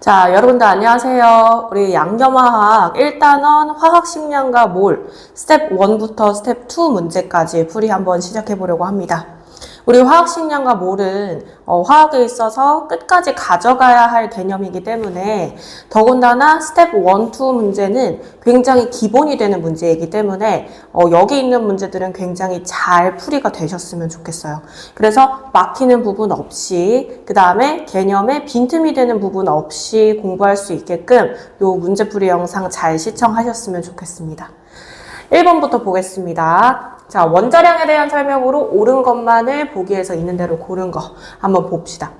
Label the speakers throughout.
Speaker 1: 자, 여러분들 안녕하세요. 우리 양념화학 1단원 화학식량과 몰 스텝 1부터 스텝 2 문제까지 풀이 한번 시작해 보려고 합니다. 우리 화학식량과 몰은 화학에 있어서 끝까지 가져가야 할 개념이기 때문에 더군다나 스텝 1, 2 문제는 굉장히 기본이 되는 문제이기 때문에 여기 있는 문제들은 굉장히 잘 풀이가 되셨으면 좋겠어요. 그래서 막히는 부분 없이 그 다음에 개념에 빈틈이 되는 부분 없이 공부할 수 있게끔 이 문제풀이 영상 잘 시청하셨으면 좋겠습니다. 1번부터 보겠습니다. 자, 원자량에 대한 설명으로 옳은 것만을 보기에서 있는 대로 고른 거 한번 봅시다.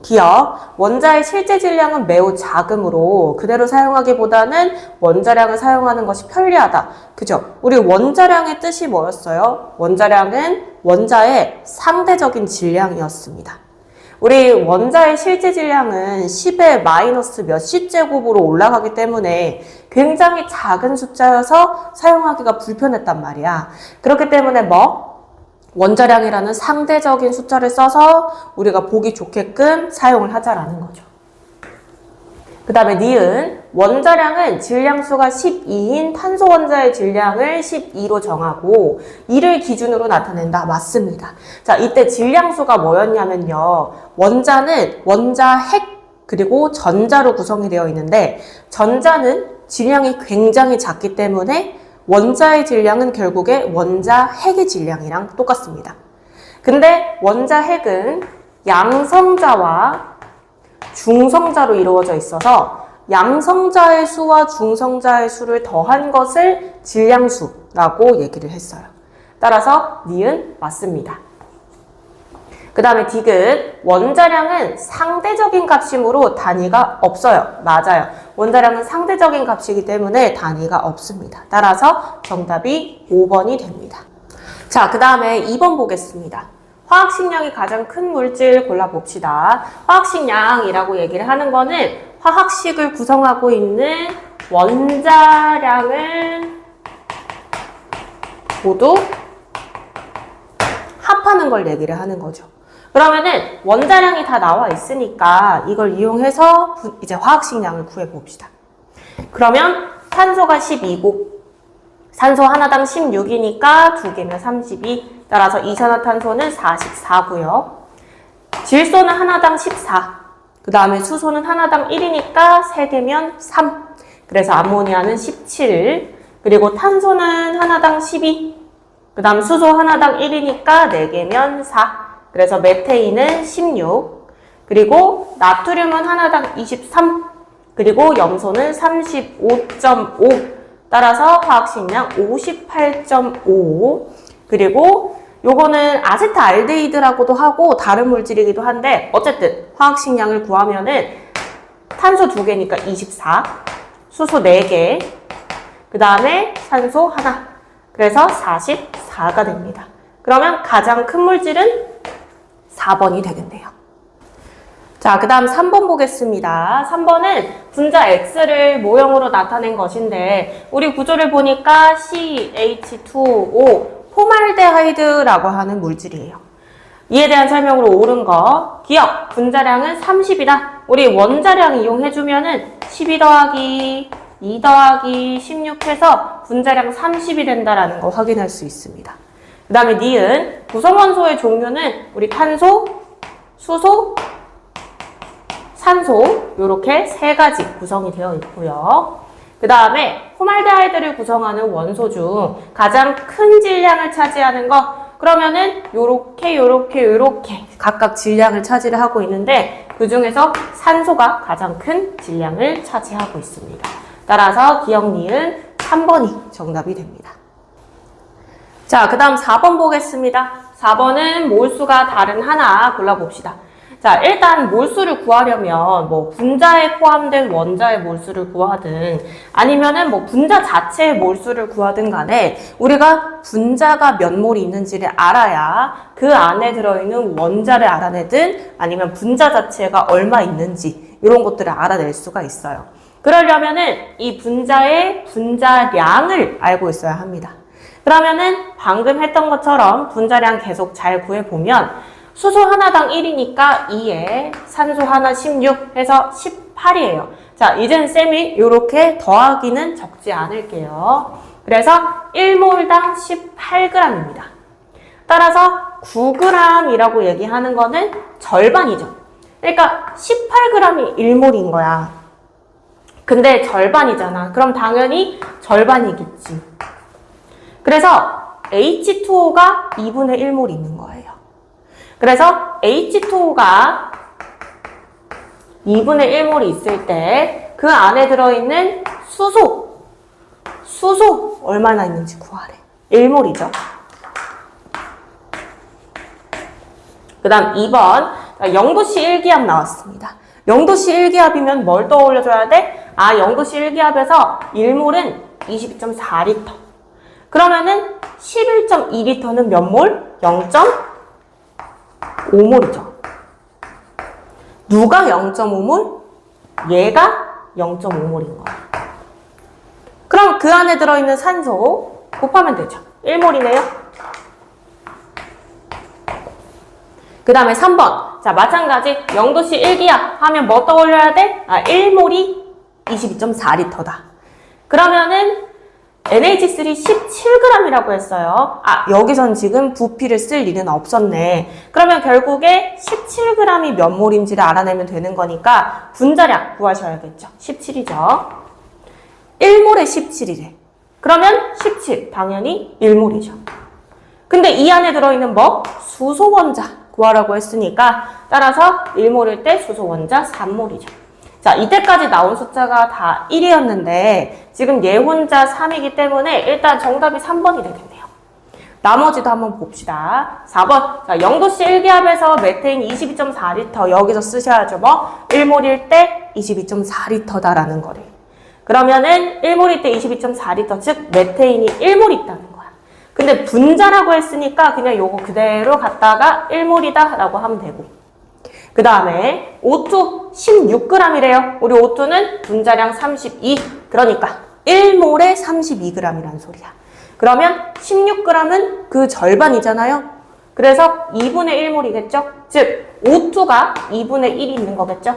Speaker 1: 기억, 원자의 실제 질량은 매우 작으므로 그대로 사용하기보다는 원자량을 사용하는 것이 편리하다. 그죠? 우리 원자량의 뜻이 뭐였어요? 원자량은 원자의 상대적인 질량이었습니다. 우리 원자의 실제 질량은 10의 마이너스 몇 C제곱으로 올라가기 때문에 굉장히 작은 숫자여서 사용하기가 불편했단 말이야. 그렇기 때문에 원자량이라는 상대적인 숫자를 써서 우리가 보기 좋게끔 사용을 하자라는 거죠. 그 다음에 니은, 원자량은 질량수가 12인 탄소 원자의 질량을 12로 정하고 이를 기준으로 나타낸다. 맞습니다. 자, 이때 질량수가 뭐였냐면요. 원자는 원자 핵 그리고 전자로 구성이 되어 있는데 전자는 질량이 굉장히 작기 때문에 원자의 질량은 결국에 원자 핵의 질량이랑 똑같습니다. 근데 원자 핵은 양성자와 중성자로 이루어져 있어서 양성자의 수와 중성자의 수를 더한 것을 질량수라고 얘기를 했어요. 따라서 니은 맞습니다. 그 다음에 디귿, 원자량은 상대적인 값이므로 단위가 없어요. 맞아요. 원자량은 상대적인 값이기 때문에 단위가 없습니다. 따라서 정답이 5번이 됩니다. 자, 그 다음에 2번 보겠습니다. 화학식량이 가장 큰 물질 골라봅시다. 화학식량이라고 얘기를 하는 거는 화학식을 구성하고 있는 원자량을 모두 합하는 걸 얘기를 하는 거죠. 그러면은 원자량이 다 나와 있으니까 이걸 이용해서 이제 화학식량을 구해봅시다. 그러면 탄소가 12고 산소 하나당 16이니까 2개면 32. 따라서 이산화탄소는 44고요. 질소는 하나당 14. 그 다음에 수소는 하나당 1이니까 3개면 3. 그래서 암모니아는 17. 그리고 탄소는 하나당 12. 그 다음 수소 하나당 1이니까 4개면 4. 그래서 메테인은 16. 그리고 나트륨은 하나당 23. 그리고 염소는 35.5. 따라서 화학식량 58.5. 그리고 요거는 아세트알데히드라고도 하고 다른 물질이기도 한데 어쨌든 화학식량을 구하면은 탄소 2개니까 24, 수소 4개, 그 다음에 산소 하나. 그래서 44가 됩니다. 그러면 가장 큰 물질은 4번이 되겠네요. 자, 그 다음 3번 보겠습니다. 3번은 분자 X를 모형으로 나타낸 것인데 우리 구조를 보니까 CH2O 포말데하이드라고 하는 물질이에요. 이에 대한 설명으로 옳은 거. 기억, 분자량은 30이다. 우리 원자량 이용해주면은 12 더하기 2 더하기 16 해서 분자량 30이 된다라는 거 확인할 수 있습니다. 그 다음에 니은, 구성원소의 종류는 우리 탄소, 수소, 산소 이렇게 3가지 구성이 되어 있고요. 그 다음에 포말데하이드를 구성하는 원소 중 가장 큰 질량을 차지하는 거 그러면은 요렇게 각각 질량을 차지를 하고 있는데 그 중에서 산소가 가장 큰 질량을 차지하고 있습니다. 따라서 기억 니은 3번이 정답이 됩니다. 자, 그 다음 4번 보겠습니다. 4번은 몰수가 다른 하나 골라봅시다. 자, 일단 몰수를 구하려면 분자에 포함된 원자의 몰수를 구하든 아니면은 분자 자체의 몰수를 구하든 간에 우리가 분자가 몇 몰이 있는지를 알아야 그 안에 들어있는 원자를 알아내든 아니면 분자 자체가 얼마 있는지 이런 것들을 알아낼 수가 있어요. 그러려면은 이 분자의 분자량을 알고 있어야 합니다. 그러면은 방금 했던 것처럼 분자량 계속 잘 구해보면 수소 하나당 1이니까 2에 산소 하나 16 해서 10 18이에요. 자, 이젠 쌤이 이렇게 더하기는 적지 않을게요. 그래서 1몰당 18g입니다. 따라서 9g이라고 얘기하는 거는 절반이죠. 그러니까 18g이 1몰인 거야. 근데 절반이잖아. 그럼 당연히 절반이겠지. 그래서 H2O가 2분의 1몰 있는 거예요. 그래서 H2O가 2분의 1몰이 있을 때 그 안에 들어있는 수소 얼마나 있는지 구하래. 1몰이죠. 그 다음 2번 0도씨 1기압 나왔습니다. 0도씨 1기압이면 뭘 떠올려줘야 돼? 0도씨 1기압에서 1몰은 22.4L. 그러면은 11.2L는 몇 몰? 0.5몰이죠. 누가 0.5몰? 얘가 0.5몰인 거야. 그럼 그 안에 들어있는 산소 곱하면 되죠. 1몰이네요. 그 다음에 3번. 자, 마찬가지 0도씨 1기압 하면 뭐 떠올려야 돼? 1몰이 22.4L다. 그러면은 NH3 17g이라고 했어요. 여기선 지금 부피를 쓸 일은 없었네. 그러면 결국에 17g이 몇 몰인지를 알아내면 되는 거니까 분자량 구하셔야겠죠. 17이죠. 1몰에 17이래. 그러면 17, 당연히 1몰이죠. 근데 이 안에 들어있는 뭐? 수소 원자 구하라고 했으니까 따라서 1몰일 때 수소 원자 3몰이죠. 자, 이때까지 나온 숫자가 다 1이었는데 지금 얘 혼자 3이기 때문에 일단 정답이 3번이 되겠네요. 나머지도 한번 봅시다. 4번. 자, 0도씨 1기압에서 메테인 22.4L 여기서 쓰셔야죠. 뭐? 1몰일 때 22.4L다라는 거를. 그러면은 1몰일 때 22.4L, 즉 메테인이 1몰 있다는 거야. 근데 분자라고 했으니까 그냥 요거 그대로 갖다가 1몰이다 라고 하면 되고. 그 다음에 O2 16g이래요. 우리 O2는 분자량 32. 그러니까 1몰에 32g이란 소리야. 그러면 16g은 그 절반이잖아요. 그래서 2분의 1몰이겠죠? 즉 O2가 2분의 1이 있는 거겠죠?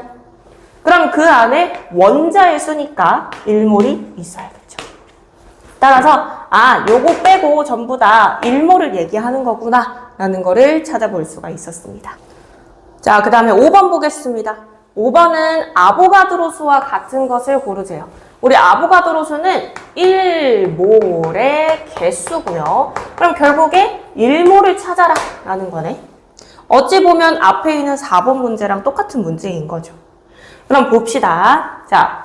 Speaker 1: 그럼 그 안에 원자의 수니까 1몰이 있어야겠죠. 따라서 요거 빼고 전부 다 1몰을 얘기하는 거구나 라는 거를 찾아볼 수가 있었습니다. 자, 그 다음에 5번 보겠습니다. 5번은 아보가드로 수와 같은 것을 고르세요. 우리 아보가드로 수는 1몰의 개수고요. 그럼 결국에 1몰을 찾아라 라는 거네. 어찌 보면 앞에 있는 4번 문제랑 똑같은 문제인 거죠. 그럼 봅시다. 자,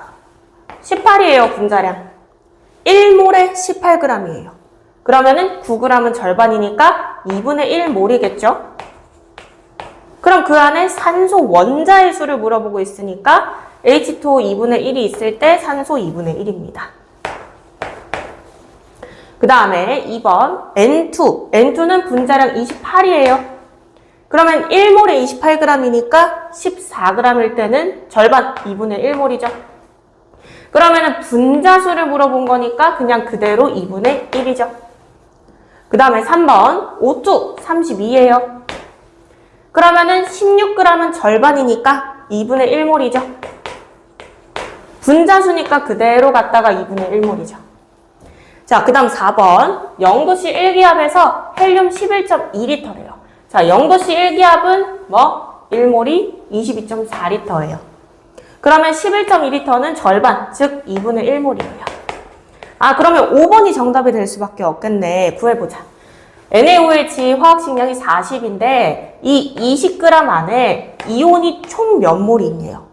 Speaker 1: 18이에요, 분자량. 1몰에 18g이에요. 그러면은 9g은 절반이니까 2분의 1몰이겠죠? 그럼 그 안에 산소 원자의 수를 물어보고 있으니까 H2O 2분의 1이 있을 때 산소 2분의 1입니다. 그 다음에 2번 N2. N2는 분자량 28이에요. 그러면 1몰에 28g이니까 14g일 때는 절반 2분의 1몰이죠. 그러면 분자수를 물어본 거니까 그냥 그대로 2분의 1이죠. 그 다음에 3번 O2 32예요. 그러면은 16g은 절반이니까 2분의 1몰이죠. 분자수니까 그대로 갖다가 2분의 1몰이죠. 자, 그 다음 4번 0도씨 1기압에서 헬륨 11.2L래요. 자, 0도씨 1기압은 뭐? 1몰이 22.4L예요. 그러면 11.2L는 절반, 즉 2분의 1몰이에요. 그러면 5번이 정답이 될 수밖에 없겠네. 구해보자. NaOH 화학식량이 40인데 이 20g 안에 이온이 총 몇 몰이 있네요.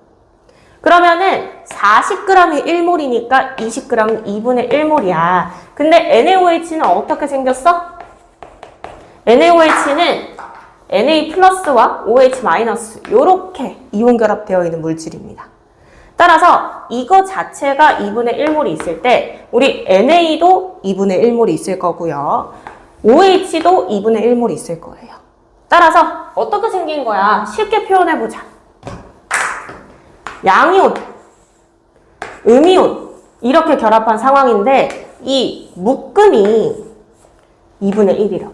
Speaker 1: 그러면은 40g이 1몰이니까 20g은 2분의 1몰이야. 근데 NaOH는 어떻게 생겼어? NaOH는 Na 플러스와 OH 마이너스 요렇게 이온 결합되어 있는 물질입니다. 따라서 이거 자체가 2분의 1몰이 있을 때 우리 NA도 2분의 1몰이 있을 거고요. OH도 2분의 1몰이 있을 거예요. 따라서 어떻게 생긴 거야? 쉽게 표현해보자. 양이온, 음이온 이렇게 결합한 상황인데 이 묶음이 2분의 1이라고.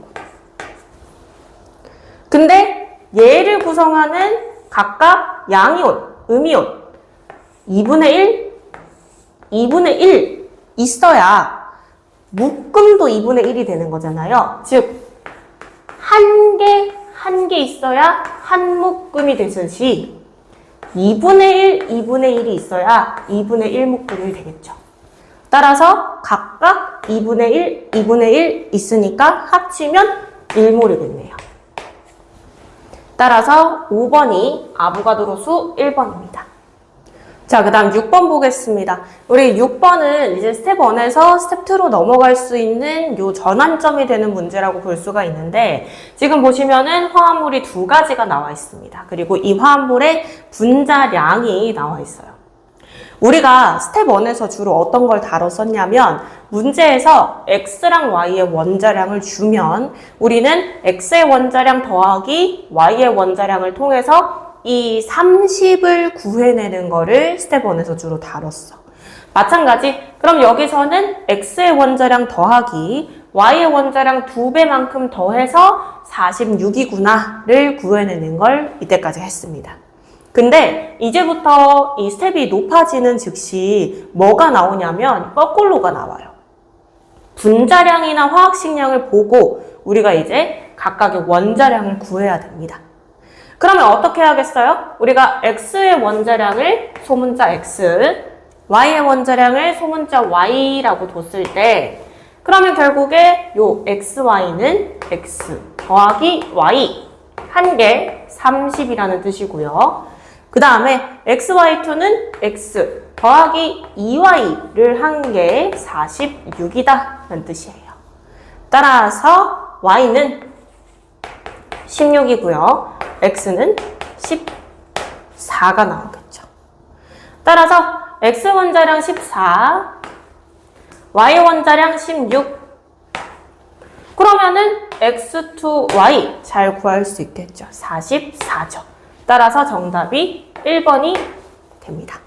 Speaker 1: 근데 얘를 구성하는 각각 양이온, 음이온 2분의 1? 2분의 1 있어야 묶음도 2분의 1이 되는 거잖아요. 즉, 한 개 있어야 한 묶음이 되듯이 2분의 1이 있어야 2분의 1 묶음이 되겠죠. 따라서 각각 2분의 1 있으니까 합치면 1몰이겠네요. 따라서 5번이 아보가드로 수 1번입니다. 자, 그 다음 6번 보겠습니다. 우리 6번은 이제 스텝 1에서 스텝 2로 넘어갈 수 있는 요 전환점이 되는 문제라고 볼 수가 있는데, 지금 보시면은 화합물이 두 가지가 나와 있습니다. 그리고 이 화합물의 분자량이 나와 있어요. 우리가 스텝 1에서 주로 어떤 걸 다뤘었냐면, 문제에서 x랑 y의 원자량을 주면 우리는 x의 원자량 더하기 y의 원자량을 통해서 이 30을 구해내는 거를 스텝 1에서 주로 다뤘어. 마찬가지, 그럼 여기서는 x의 원자량 더하기 y의 원자량 2배만큼 더해서 46이구나를 구해내는 걸 이때까지 했습니다. 근데 이제부터 이 스텝이 높아지는 즉시 뭐가 나오냐면 거꾸로가 나와요. 분자량이나 화학식량을 보고 우리가 이제 각각의 원자량을 구해야 됩니다. 그러면 어떻게 하겠어요? 우리가 x의 원자량을 소문자 x, y의 원자량을 소문자 y라고 뒀을 때, 그러면 결국에 요 xy는 x 더하기 y 한 개 30이라는 뜻이고요. 그 다음에 xy2는 x 더하기 2y를 한 개 46이다 라는 뜻이에요. 따라서 y는 16이고요. x는 14가 나오겠죠. 따라서 x 원자량 14, y 원자량 16. 그러면은 x2y 잘 구할 수 있겠죠. 44죠. 따라서 정답이 1번이 됩니다.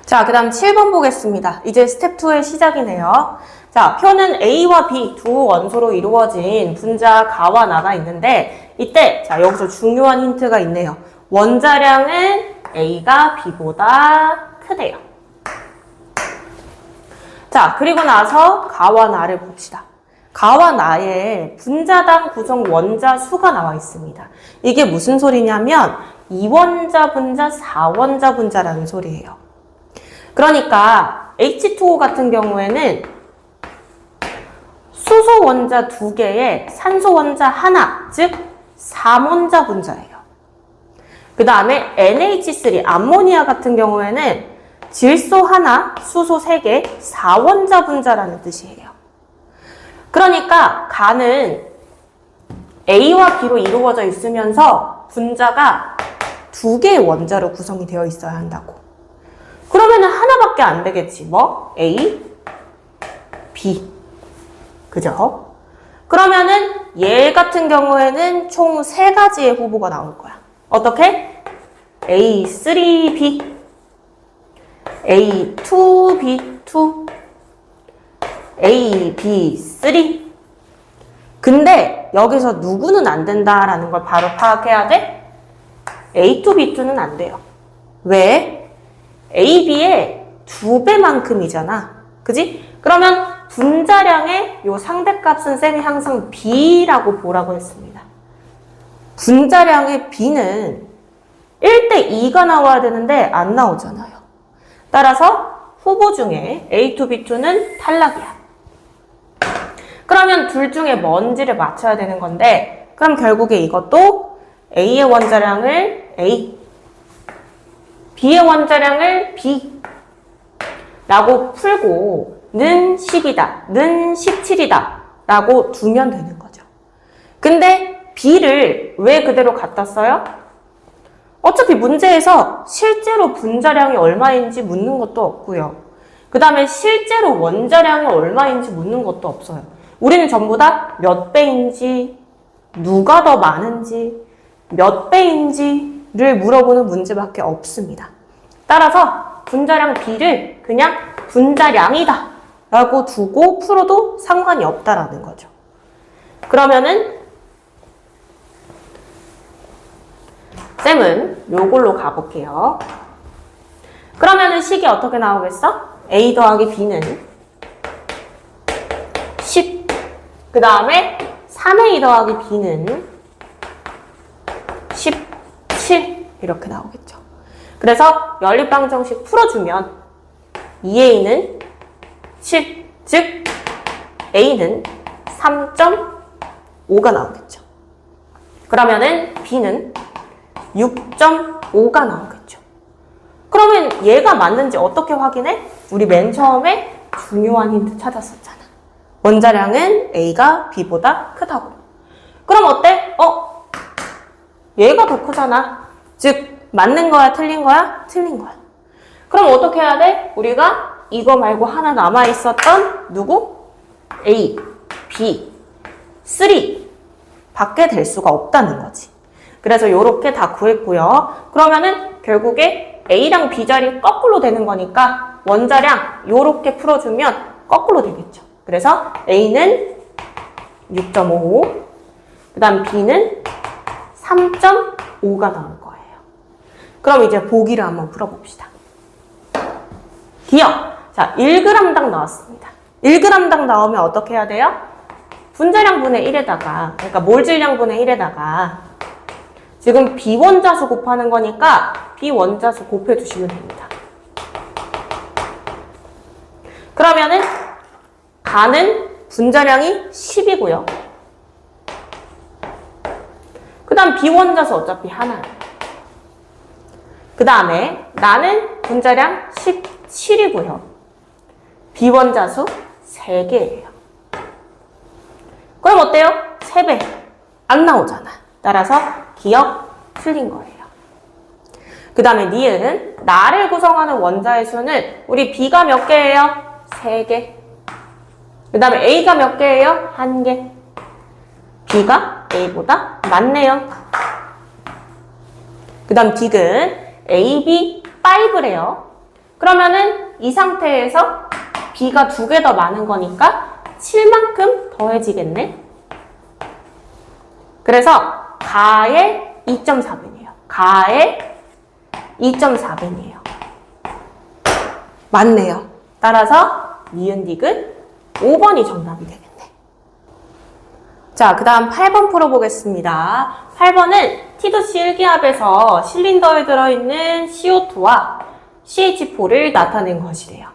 Speaker 1: 자, 그 다음 7번 보겠습니다. 이제 스텝 2의 시작이네요. 자, 표는 A와 B 두 원소로 이루어진 분자 가와 나가 있는데, 이때 자 여기서 중요한 힌트가 있네요. 원자량은 A가 B보다 크대요. 자, 그리고 나서 가와 나를 봅시다. 가와 나의 분자당 구성 원자 수가 나와 있습니다. 이게 무슨 소리냐면 2원자 분자, 4원자 분자라는 소리예요. 그러니까 H2O 같은 경우에는 수소 원자 2개에 산소 원자 하나, 즉 3원자 분자예요. 그 다음에 NH3, 암모니아 같은 경우에는 질소 하나, 수소 3개, 4원자 분자라는 뜻이에요. 그러니까 가는 A와 B로 이루어져 있으면서 분자가 2개의 원자로 구성이 되어 있어야 한다고. 그러면은 하나밖에 안 되겠지. 뭐? A, B. 그죠? 그러면은 얘 같은 경우에는 총 3가지의 후보가 나올 거야. 어떻게? A3B, A2B2, AB3. 근데 여기서 누구는 안 된다라는 걸 바로 파악해야 돼? A2B2는 안 돼요. 왜? AB의 2배만큼이잖아. 그지? 그러면 분자량의 요 상대값은 쌤이 항상 B라고 보라고 했습니다. 분자량의 B는 1대2가 나와야 되는데 안 나오잖아요. 따라서 후보 중에 A2B2는 탈락이야. 그러면 둘 중에 뭔지를 맞춰야 되는 건데, 그럼 결국에 이것도 A의 원자량을 A, B의 원자량을 B 라고 풀고 는 10이다, 는 17이다 라고 두면 되는 거죠. 근데 B를 왜 그대로 갖다 써요? 어차피 문제에서 실제로 분자량이 얼마인지 묻는 것도 없고요. 그 다음에 실제로 원자량이 얼마인지 묻는 것도 없어요. 우리는 전부 다 몇 배인지, 누가 더 많은지, 몇 배인지를 물어보는 문제밖에 없습니다. 따라서 분자량 B를 그냥 분자량이다 라고 두고 풀어도 상관이 없다라는 거죠. 그러면은 쌤은 요걸로 가볼게요. 그러면은 식이 어떻게 나오겠어? A 더하기 B는 10. 그 다음에 3A 더하기 B는 17. 이렇게 나오겠죠. 그래서 연립방정식 풀어주면 2A는 7. 즉, A는 3.5가 나오겠죠. 그러면은 B는 6.5가 나오겠죠. 그러면 얘가 맞는지 어떻게 확인해? 우리 맨 처음에 중요한 힌트 찾았었잖아. 원자량은 A가 B보다 크다고. 그럼 어때? 얘가 더 크잖아. 즉, 맞는 거야, 틀린 거야? 틀린 거야. 그럼 어떻게 해야 돼? 우리가 이거 말고 하나 남아있었던 누구? A, B, 3 밖에 될 수가 없다는 거지. 그래서 이렇게 다 구했고요. 그러면은 결국에 A랑 B 자리 거꾸로 되는 거니까 원자량 이렇게 풀어주면 거꾸로 되겠죠. 그래서 A는 6.5, 그 다음 B는 3.5가 나올 거예요. 그럼 이제 보기를 한번 풀어봅시다. 기억! 자, 1g당 나왔습니다. 1g당 나오면 어떻게 해야 돼요? 분자량분의 1에다가, 그러니까 몰질량분의 1에다가 지금 비원자수 곱하는 거니까 비원자수 곱해주시면 됩니다. 그러면은 가는 분자량이 10이고요. 그 다음 비원자수 어차피 하나예요. 그 다음에 나는 분자량 17이고요. 비원자수 3개예요. 그럼 어때요? 3배. 안 나오잖아. 따라서 기억 틀린 거예요. 그 다음에 니은, 나를 구성하는 원자의 수는 우리 B가 몇 개예요? 3개. 그 다음에 A가 몇 개예요? 1개. B가 A보다 많네요. 그 다음 딕은 AB 5래요. 그러면은 이 상태에서 B가 2개 더 많은 거니까 7만큼 더해지겠네. 그래서 가의 2.4배네요. 가의 2.4배네요. 맞네요. 따라서 니은 딕은 5번이 정답이 되겠네. 자, 그 다음 8번 풀어보겠습니다. 8번은 T2C 1기압에서 실린더에 들어있는 CO2와 CH4를 나타낸 것이래요.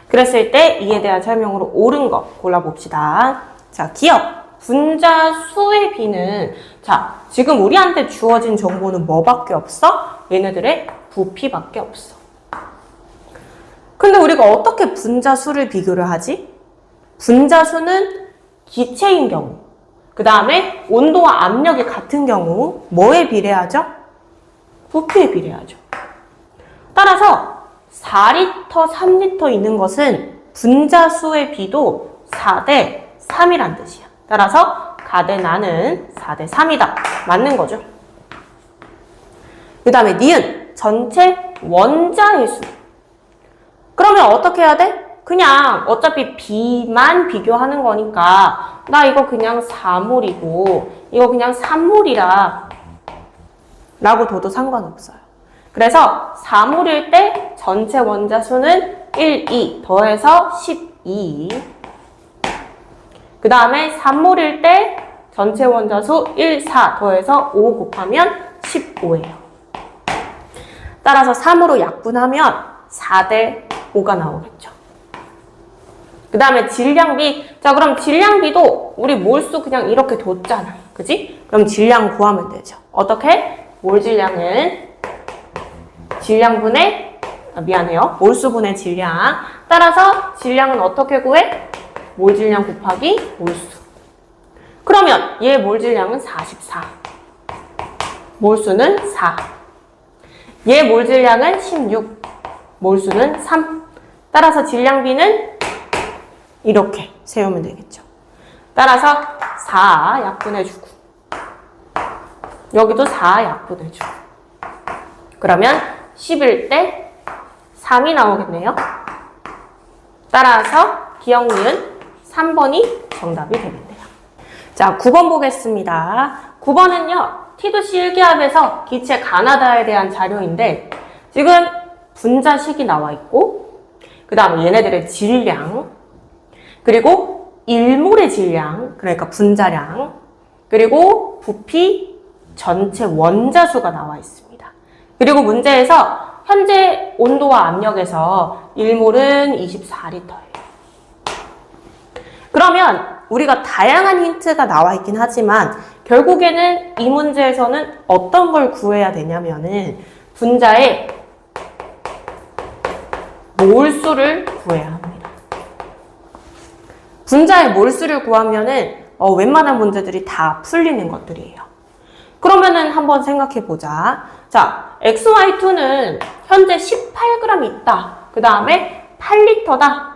Speaker 1: 그랬을 때 이에 대한 설명으로 옳은 거 골라봅시다. 자, 기억. 분자 수의 B는, 자, 지금 우리한테 주어진 정보는 뭐밖에 없어? 얘네들의 부피밖에 없어. 근데 우리가 어떻게 분자 수를 비교를 하지? 분자 수는 기체인 경우, 그 다음에 온도와 압력이 같은 경우 뭐에 비례하죠? 부피에 비례하죠. 따라서 4리터, 3리터 있는 것은 분자 수의 비도 4대 3이란 뜻이야. 따라서 가대 나는 4대 3이다. 맞는 거죠. 그 다음에 니은, 전체 원자의 수. 그러면 어떻게 해야 돼? 그냥 어차피 B만 비교하는 거니까 나 이거 그냥 4몰이고 이거 그냥 3몰이라 라고 둬도 상관없어요. 그래서 4몰일 때 전체 원자 수는 1, 2 더해서 12. 그 다음에 3몰일 때 전체 원자 수 1, 4 더해서 5 곱하면 15예요. 따라서 3으로 약분하면 4대 5가 나오겠죠. 그 다음에 질량비. 자, 그럼 질량비도 우리 몰수 그냥 이렇게 뒀잖아. 그지? 그럼 질량 구하면 되죠. 어떻게? 몰질량은 질량분의, 몰수분의 질량. 따라서 질량은 어떻게 구해? 몰질량 곱하기 몰수. 그러면 얘 몰질량은 44. 몰수는 4. 얘 몰질량은 16. 몰수는 3. 따라서 질량비는 이렇게 세우면 되겠죠. 따라서 4 약분해주고 여기도 4 약분해주고 그러면 10일 때 3이 나오겠네요. 따라서 기억 니은 3번이 정답이 되겠네요. 자, 9번 보겠습니다. 9번은요. T2C 1기압에서 기체 가나다에 대한 자료인데 지금 분자식이 나와 있고, 그 다음에 얘네들의 질량, 그리고 일몰의 질량, 그러니까 분자량, 그리고 부피 전체 원자수가 나와 있습니다. 그리고 문제에서 현재 온도와 압력에서 일몰은 24L예요. 그러면 우리가 다양한 힌트가 나와 있긴 하지만 결국에는 이 문제에서는 어떤 걸 구해야 되냐면은 분자의 몰수를 구해야 합니다. 분자의 몰수를 구하면은 웬만한 문제들이 다 풀리는 것들이에요. 그러면은 한번 생각해 보자. 자, XY2는 현재 18g 있다. 그 다음에 8L다.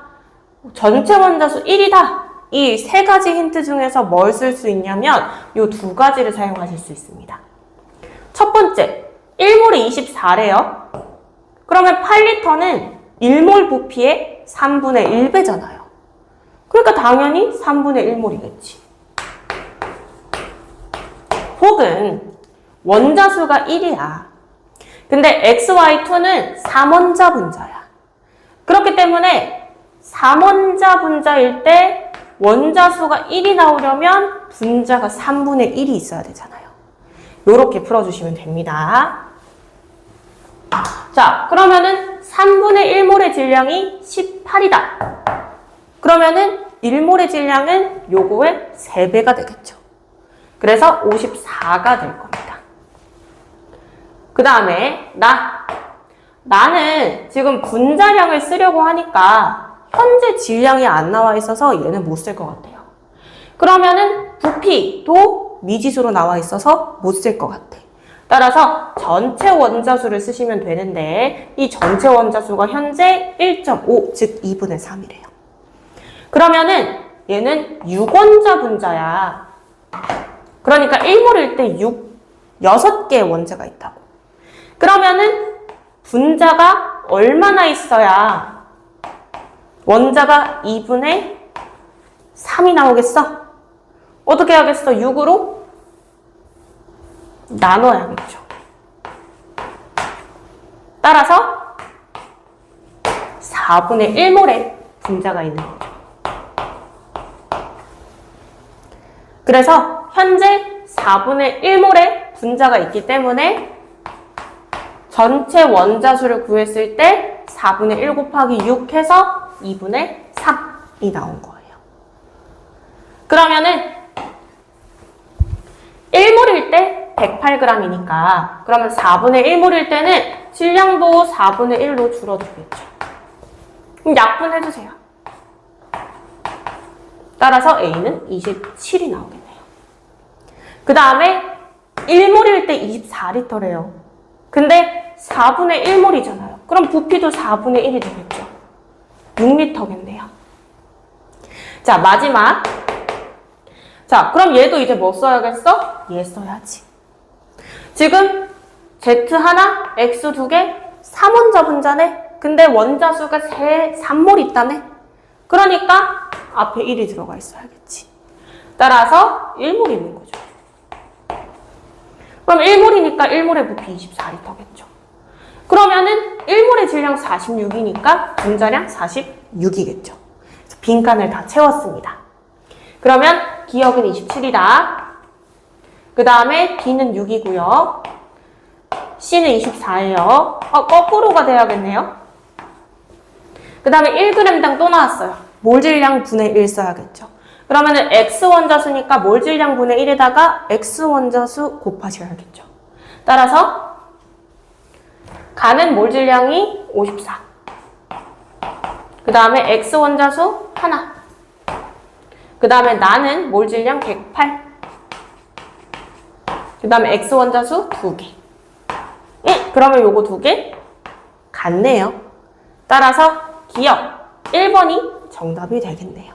Speaker 1: 전체 원자수 1이다. 이 세 가지 힌트 중에서 뭘 쓸 수 있냐면 이 두 가지를 사용하실 수 있습니다. 첫 번째, 1몰이 24래요. 그러면 8L는 1몰 부피의 3분의 1배잖아요. 그러니까 당연히 3분의 1몰이겠지. 혹은 원자수가 1이야. 근데 XY2는 3원자 분자야. 그렇기 때문에 3원자 분자일 때 원자수가 1이 나오려면 분자가 3분의 1이 있어야 되잖아요. 요렇게 풀어주시면 됩니다. 자, 그러면은 3분의 1몰의 질량이 18이다. 그러면은 1몰의 질량은 요거의 3배가 되겠죠. 그래서 54가 될 겁니다. 그 다음에 나는 지금 분자량을 쓰려고 하니까 현재 질량이 안 나와 있어서 얘는 못 쓸 것 같아요. 그러면은 부피도 미지수로 나와 있어서 못 쓸 것 같아. 따라서 전체 원자수를 쓰시면 되는데 이 전체 원자수가 현재 1.5, 즉 2분의 3이래요. 그러면은 얘는 6원자 분자야. 그러니까 1몰일 때 6개의 원자가 있다고. 그러면은 분자가 얼마나 있어야 원자가 2분의 3이 나오겠어? 어떻게 하겠어? 6으로 나눠야겠죠. 따라서 4분의 1몰의 분자가 있는 거죠. 그래서 현재 4분의 1몰의 분자가 있기 때문에 전체 원자수를 구했을 때 4분의 1 곱하기 6 해서 2분의 3이 나온 거예요. 그러면은 1몰일 때 108g이니까 그러면 4분의 1몰일 때는 질량도 4분의 1로 줄어들겠죠. 그럼 약분해주세요. 따라서 A는 27이 나오겠네요. 그 다음에 1몰일 때 24L래요. 근데 4분의 1몰이잖아요. 그럼 부피도 4분의 1이 되겠죠. 6L겠네요. 자, 마지막. 자, 그럼 얘도 이제 뭐 써야겠어? 얘 써야지. 지금 Z 하나, X 두 개, 3원자 분자네? 근데 원자수가 3몰 있다네? 그러니까 앞에 1이 들어가 있어야겠지. 따라서 1몰이 있는 거죠. 그럼 1몰이니까 1몰의 부피 24L겠죠. 그러면은 1몰의 질량 46이니까 분자량 46이겠죠. 빈칸을 다 채웠습니다. 그러면 기억은 27이다. 그 다음에 B는 6이고요. C는 24예요. 거꾸로가 돼야겠네요. 그 다음에 1g당 또 나왔어요. 몰 질량 분의 1 써야겠죠. 그러면은 X 원자수니까 몰 질량 분의 1에다가 X 원자수 곱하셔야겠죠. 따라서 가는 몰 질량이 54. 그 다음에 X 원자수 하나. 그 다음에 나는 몰 질량 108. 그 다음에 X 원자수 2개. 그러면 요거 2개 같네요. 따라서 기억 1번이 정답이 되겠네요.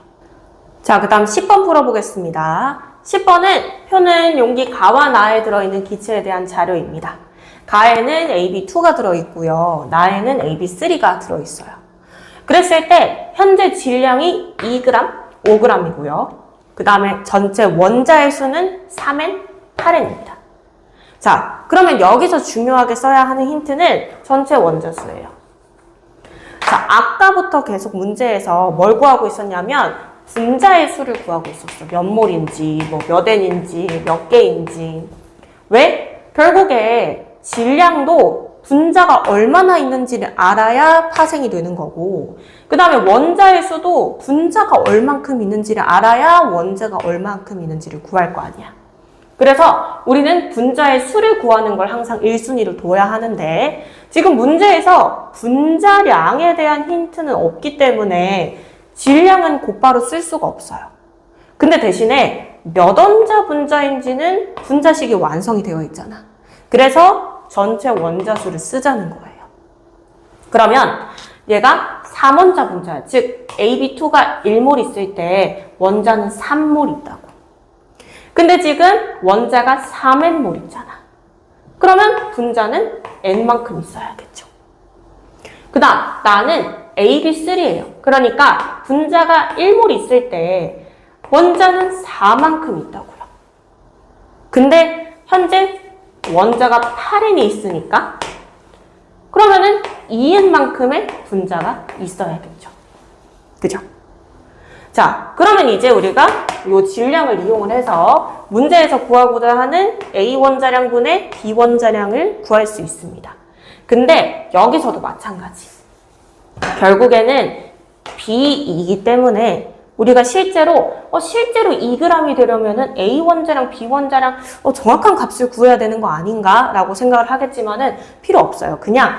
Speaker 1: 자, 그 다음 10번 풀어보겠습니다. 10번은 표는 용기 가와 나에 들어있는 기체에 대한 자료입니다. 가에는 AB2가 들어있고요. 나에는 AB3가 들어있어요. 그랬을 때 현재 질량이 2g, 5g이고요. 그 다음에 전체 원자의 수는 3N, 8N입니다. 자, 그러면 여기서 중요하게 써야 하는 힌트는 전체 원자수예요. 자, 아까부터 계속 문제에서 뭘 구하고 있었냐면 분자의 수를 구하고 있었어. 몇 몰인지, 뭐 몇 N인지, 몇 개인지. 왜? 결국에 질량도 분자가 얼마나 있는지를 알아야 파생이 되는 거고, 그 다음에 원자의 수도 분자가 얼만큼 있는지를 알아야 원자가 얼만큼 있는지를 구할 거 아니야. 그래서 우리는 분자의 수를 구하는 걸 항상 1순위로 둬야 하는데, 지금 문제에서 분자량에 대한 힌트는 없기 때문에 질량은 곧바로 쓸 수가 없어요. 근데 대신에 몇 원자 분자인지는 분자식이 완성이 되어 있잖아. 그래서 전체 원자 수를 쓰자는 거예요. 그러면 얘가 3원자 분자야. 즉 AB2가 1몰 있을 때 원자는 3몰 있다고. 근데 지금 원자가 3N몰 있잖아. 그러면 분자는 N만큼 있어야겠죠. 그 다음 나는 AB3예요. 그러니까 분자가 1몰 있을 때 원자는 4만큼 있다고요. 근데 현재 원자가 8N이 있으니까 그러면은 2N만큼의 분자가 있어야겠죠. 그죠? 자, 그러면 이제 우리가 이 질량을 이용을 해서 문제에서 구하고자 하는 A 원자량분의 B 원자량을 구할 수 있습니다. 근데 여기서도 마찬가지. 결국에는 B이기 때문에 우리가 실제로 2g이 되려면은 A 원자량, B 원자량 정확한 값을 구해야 되는 거 아닌가? 라고 생각을 하겠지만은 필요 없어요. 그냥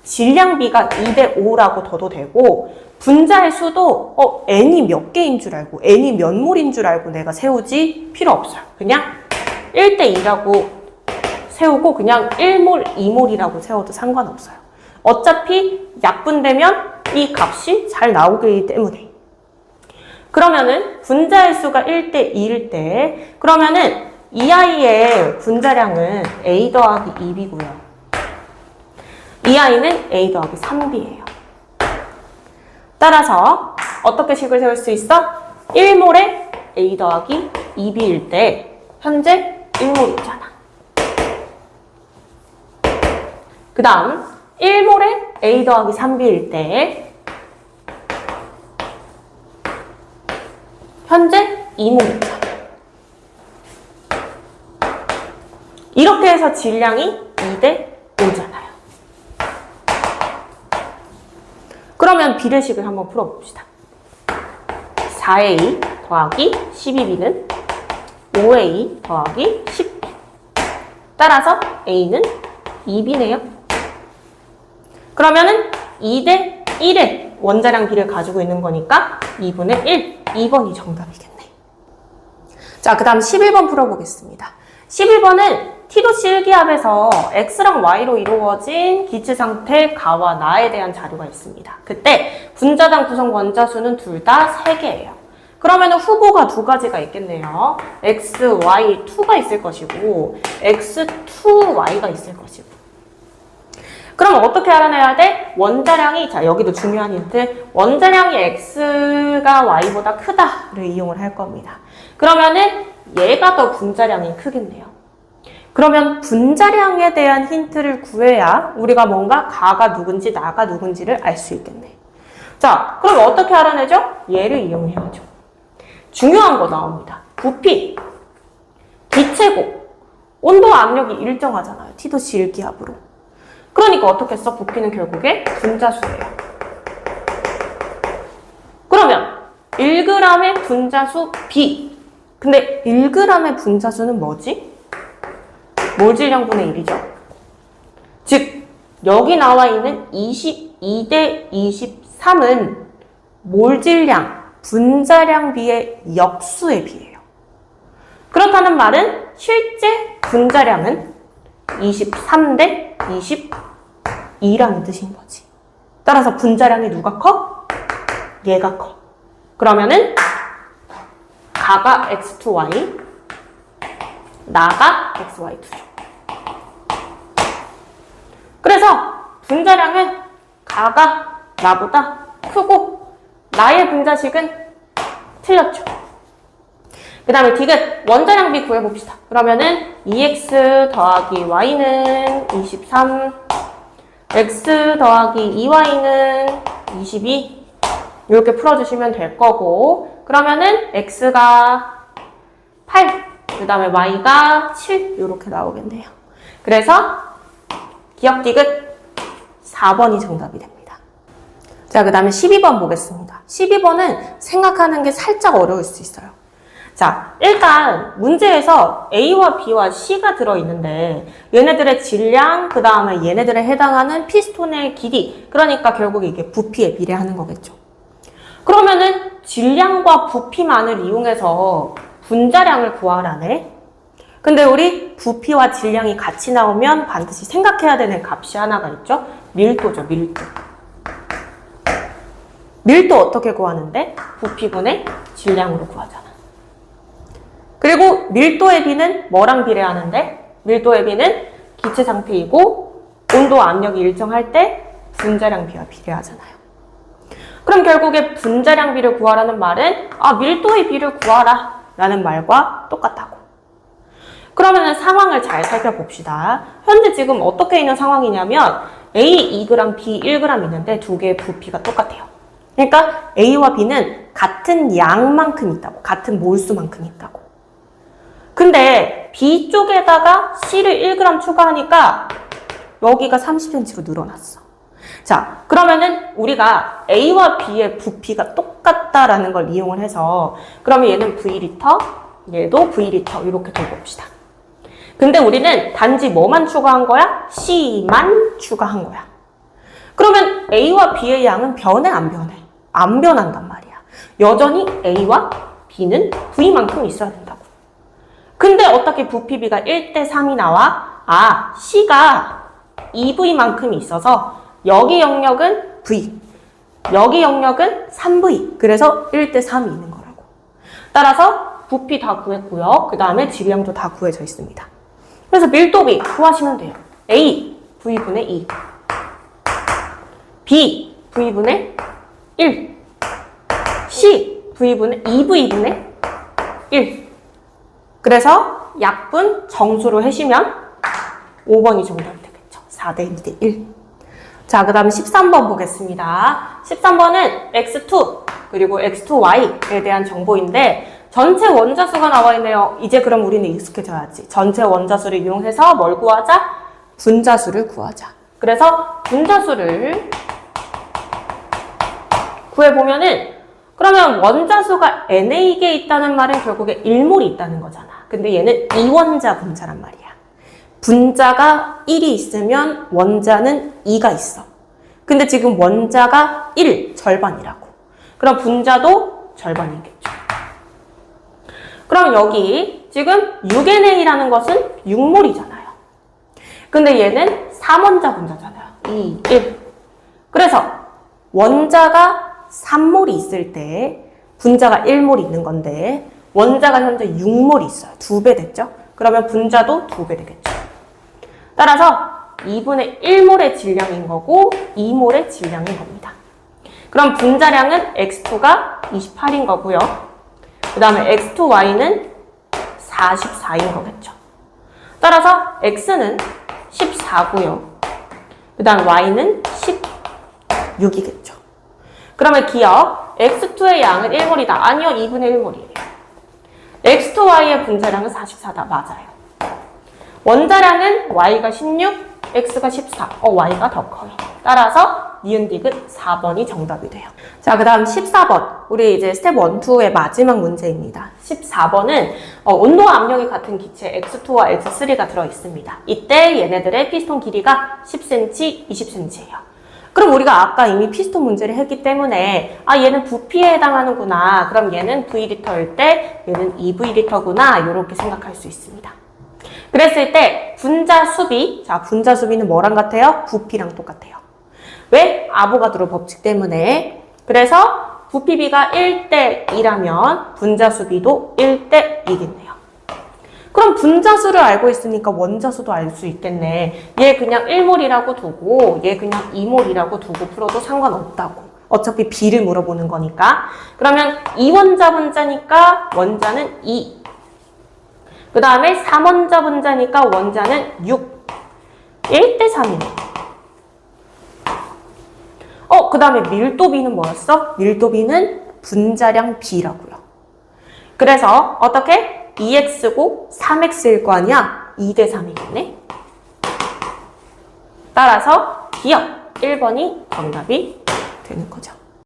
Speaker 1: 질량비가 2대 5라고 둬도 되고 분자의 수도 N이 몇 개인 줄 알고 N이 몇 몰인 줄 알고 내가 세우지 필요 없어요. 그냥 1대 2라고 세우고 그냥 1몰, 2몰이라고 세워도 상관없어요. 어차피 약분되면 이 값이 잘 나오기 때문에. 그러면은 분자의 수가 1대 2일 때 그러면은 이 아이의 분자량은 A 더하기 2B고요. 이 아이는 A 더하기 3B예요. 따라서 어떻게 식을 세울 수 있어? 1몰에 A 더하기 2B일 때 현재 1몰이잖아. 그 다음 1몰에 A 더하기 3B일 때 현재 2몰이잖아. 이렇게 해서 질량이 2대 5잖아요. 그러면 비례식을 한번 풀어봅시다. 4A 더하기 12B는 5A 더하기 10B. 따라서 A는 2B네요. 그러면은 2대 1의 원자량 비를 가지고 있는 거니까 2분의 1. 2번이 정답이겠네. 자, 그 다음 11번 풀어보겠습니다. 11번은 T도씨 일기압에서 X랑 Y로 이루어진 기체 상태 가와 나에 대한 자료가 있습니다. 그때 분자당 구성 원자 수는 둘 다 3개예요. 그러면 후보가 두 가지가 있겠네요. X, Y, 2가 있을 것이고 X2Y가 있을 것이고. 그럼 어떻게 알아내야 돼? 원자량이, 자 여기도 중요한 힌트, 원자량이 X가 Y보다 크다를 이용을 할 겁니다. 그러면은 얘가 더 분자량이 크겠네요. 그러면 분자량에 대한 힌트를 구해야 우리가 뭔가 가가 누군지 나가 누군지를 알 수 있겠네. 자, 그럼 어떻게 알아내죠? 얘를 이용해야죠. 중요한 거 나옵니다. 부피, 기체고, 온도 압력이 일정하잖아요. T도씨 일기압으로. 그러니까 어떻게 써? 부피는 결국에 분자수예요. 그러면 1g의 분자수 B. 근데 1g의 분자수는 뭐지? 몰질량분의 1이죠. 즉 여기 나와 있는 22대 23은 몰질량, 분자량 비의 역수에 비해요. 그렇다는 말은 실제 분자량은 23대 22라는 뜻인 거지. 따라서 분자량이 누가 커? 얘가 커. 그러면은 가가 X2Y, 나가 XY2죠. 그래서 분자량은 가가 나보다 크고 나의 분자식은 틀렸죠. 그 다음에 디귿 원자량 비 구해봅시다. 그러면은 2x 더하기 y는 23, x 더하기 2y는 22 이렇게 풀어주시면 될 거고 그러면은 x가 8, 그 다음에 y가 7 이렇게 나오겠네요. 그래서 기억 디귿 4번이 정답이 됩니다. 자, 그 다음에 12번 보겠습니다. 12번은 생각하는 게 살짝 어려울 수 있어요. 자, 일단 문제에서 A와 B와 C가 들어있는데 얘네들의 질량, 그 다음에 얘네들에 해당하는 피스톤의 길이, 그러니까 결국 이게 부피에 비례하는 거겠죠. 그러면은 질량과 부피만을 이용해서 분자량을 구하라네. 근데 우리 부피와 질량이 같이 나오면 반드시 생각해야 되는 값이 하나가 있죠. 밀도죠, 밀도. 밀도 어떻게 구하는데? 부피분의 질량으로 구하잖아. 그리고 밀도의 비는 뭐랑 비례하는데? 밀도의 비는 기체 상태이고 온도와 압력이 일정할 때 분자량 비와 비례하잖아요. 그럼 결국에 분자량 비를 구하라는 말은 밀도의 비를 구하라 라는 말과 똑같다고. 그러면 상황을 잘 살펴봅시다. 현재 지금 어떻게 있는 상황이냐면 A 2g, B 1g 있는데 두 개의 부피가 똑같아요. 그러니까 A와 B는 같은 양만큼 있다고, 같은 몰수만큼 있다고. 근데 B 쪽에다가 C를 1g 추가하니까 여기가 30cm로 늘어났어. 자, 그러면은 우리가 A와 B의 부피가 똑같다라는 걸 이용을 해서 그러면 얘는 V리터, 얘도 V리터 이렇게 둬봅시다. 근데 우리는 단지 뭐만 추가한 거야? C만 추가한 거야. 그러면 A와 B의 양은 변해, 안 변해? 안 변한단 말이야. 여전히 A와 B는 V만큼 있어야 된다고. 근데 어떻게 부피비가 1대3이 나와? C가 2V만큼 있어서 여기 영역은 V, 여기 영역은 3V. 그래서 1대3이 있는 거라고. 따라서 부피 다 구했고요. 그 다음에 질량도 다 구해져 있습니다. 그래서 밀도비 구하시면 돼요. A, V분의 2. B, V분의 1. C, V분의 2V분의 1. 그래서 약분 정수로 해시면 5번이 정답이 되겠죠. 4대 2대 1. 자, 그 다음에 13번 보겠습니다. 13번은 x2 그리고 x2y에 대한 정보인데 전체 원자수가 나와 있네요. 이제 그럼 우리는 익숙해져야지. 전체 원자수를 이용해서 뭘 구하자? 분자수를 구하자. 그래서 분자수를 구해보면은 그러면 원자수가 NA개에 있다는 말은 결국에 1몰이 있다는 거잖아. 근데 얘는 이원자 분자란 말이야. 분자가 1이 있으면 원자는 2가 있어. 근데 지금 원자가 1, 절반이라고. 그럼 분자도 절반이겠죠. 그럼 여기 지금 6NA라는 것은 6몰이잖아요. 근데 얘는 3원자 분자잖아요. 2, 1. 그래서 원자가 3몰이 있을 때 분자가 1몰이 있는 건데 원자가 현재 6몰이 있어요. 2배 됐죠? 그러면 분자도 2배 되겠죠. 따라서 2분의 1몰의 질량인 거고 2몰의 질량인 겁니다. 그럼 분자량은 x2가 28인 거고요. 그 다음에 x2y는 44인 거겠죠. 따라서 x는 14고요. 그 다음 y는 16이겠죠. 그러면 기억, x2의 양은 1몰이다. 아니요, 2분의 1몰이에요. x2y의 분자량은 44다. 맞아요. 원자량은 y가 16, x가 14. y가 더 커요. 따라서 니은 디귿 4번이 정답이 돼요. 자, 그 다음 14번. 우리 이제 스텝 1, 2의 마지막 문제입니다. 14번은 온도와 압력이 같은 기체 x2와 x3가 들어있습니다. 이때 얘네들의 피스톤 길이가 10cm, 20cm예요. 그럼 우리가 아까 이미 피스톤 문제를 했기 때문에 얘는 부피에 해당하는구나. 그럼 얘는 V리터일 때 얘는 2V리터구나. 이렇게 생각할 수 있습니다. 그랬을 때 분자 수비, 자 분자 수비는 뭐랑 같아요? 부피랑 똑같아요. 왜? 아보가드로 법칙 때문에. 그래서 부피비가 1대 2라면 분자 수비도 1대 2겠네요. 그럼 분자수를 알고 있으니까 원자수도 알 수 있겠네. 얘 그냥 1몰이라고 두고 얘 그냥 2몰이라고 두고 풀어도 상관없다고. 어차피 B를 물어보는 거니까. 그러면 2원자 분자니까 원자는 2. 그 다음에 3원자 분자니까 원자는 6. 1대 3이네. 그 다음에 밀도비는 뭐였어? 밀도비는 분자량 B라고요. 그래서 어떻게? 2x고 3x일 거 아니야? 2대 3이겠네. 따라서 기억 1번이 정답이 되는 거죠.